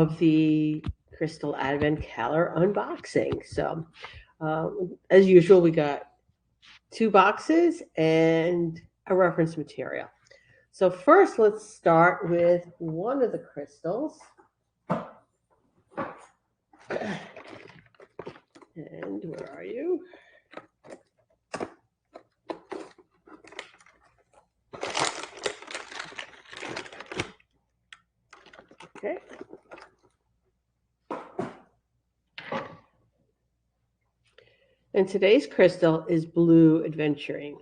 of the Crystal Advent Calendar unboxing. So, as usual, we got 2 boxes and a reference material. So first, let's start with one of the crystals. And where are you? Okay. And today's crystal is blue aventurine.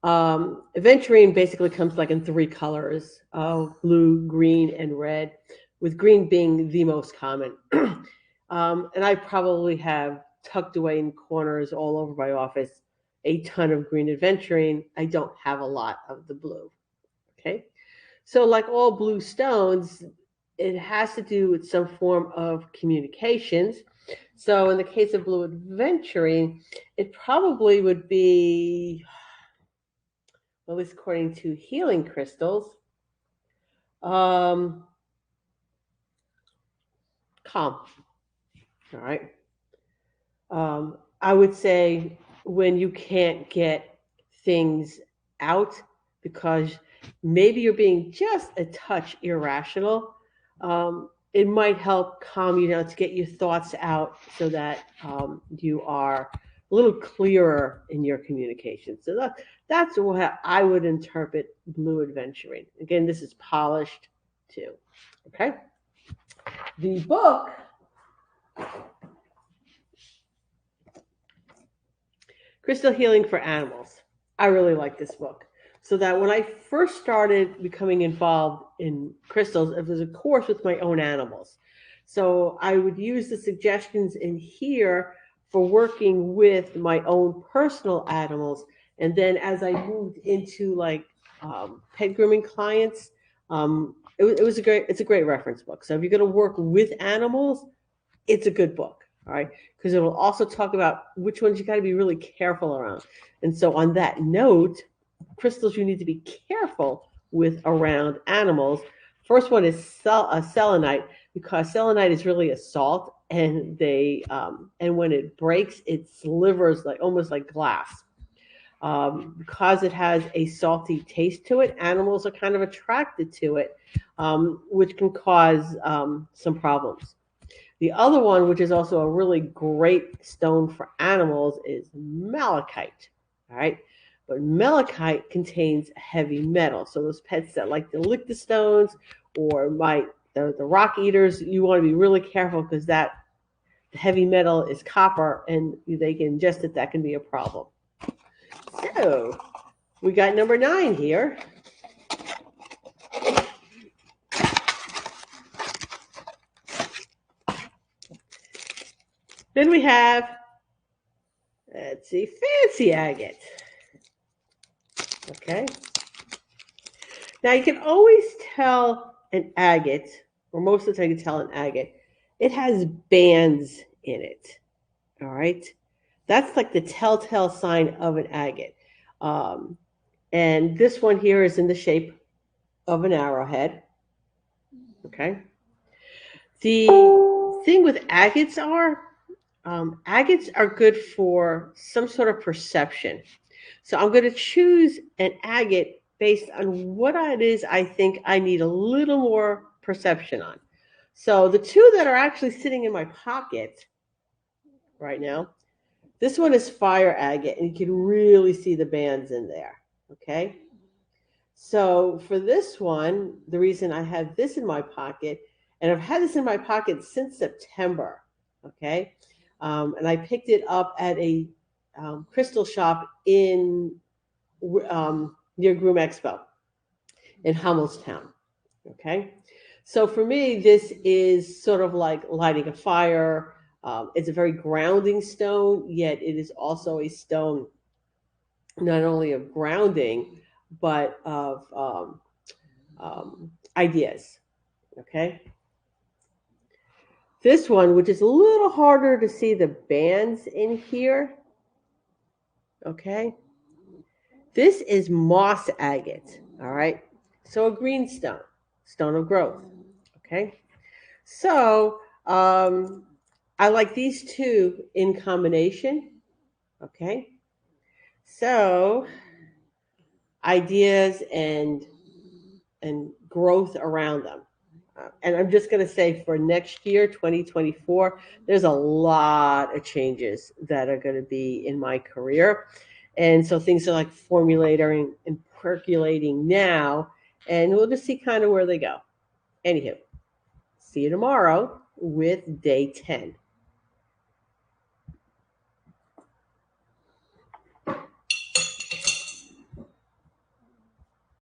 Aventurine basically comes like in 3 colors, blue, green, and red, with green being the most common. And I probably have tucked away in corners all over my office a ton of green aventurine. I don't have a lot of the blue. Okay. So like all blue stones, it has to do with some form of communications. So in the case of blue aventurine, it probably would be, at least according to healing crystals, calm. All right. I would say when you can't get things out because maybe you're being just a touch irrational, it might help calm you down to get your thoughts out so that you are a little clearer in your communication. So that's how I would interpret blue aventurine. Again, this is polished too. Okay. The book Crystal Healing for Animals. I really like this book. So that when I first started becoming involved in crystals, it was a course with my own animals. So I would use the suggestions in here for working with my own personal animals. And then as I moved into like pet grooming clients, it's a great reference book. So if you're going to work with animals, it's a good book. All right, because it will also talk about which ones you got to be really careful around. And so on that note, crystals you need to be careful with around animals. First one is selenite, because selenite is really a salt, and and when it breaks, it slivers like almost like glass. Because it has a salty taste to it, animals are kind of attracted to it, which can cause some problems. The other one, which is also a really great stone for animals, is malachite. All right. But malachite contains heavy metal. So those pets that like to lick the stones or the rock eaters, you want to be really careful because that heavy metal is copper and they can ingest it. That can be a problem. So we got number 9 here. Then we have, let's see, fancy agate. Okay. Now you can always tell an agate, or most of the time you can tell an agate, it has bands in it. All right. That's like the telltale sign of an agate. And this one here is in the shape of an arrowhead. Okay. The thing with agates are good for some sort of perception. So I'm going to choose an agate based on what it is I think I need a little more perception on. So the 2 that are actually sitting in my pocket right now, this one is fire agate, and you can really see the bands in there. Okay. So for this one, the reason I have this in my pocket, and I've had this in my pocket since September. Okay. And I picked it up at a crystal shop in near Groom Expo in Hummelstown. Okay. So for me, this is sort of like lighting a fire. It's a very grounding stone, yet it is also a stone not only of grounding, but of ideas. Okay. This one, which is a little harder to see the bands in here. Okay. This is moss agate. All right. So a green stone of growth. Okay. So I like these two in combination. Okay. So ideas and growth around them. And I'm just going to say for next year, 2024, there's a lot of changes that are going to be in my career. And so things are like formulating and percolating now, and we'll just see kind of where they go. Anywho, see you tomorrow with day 10.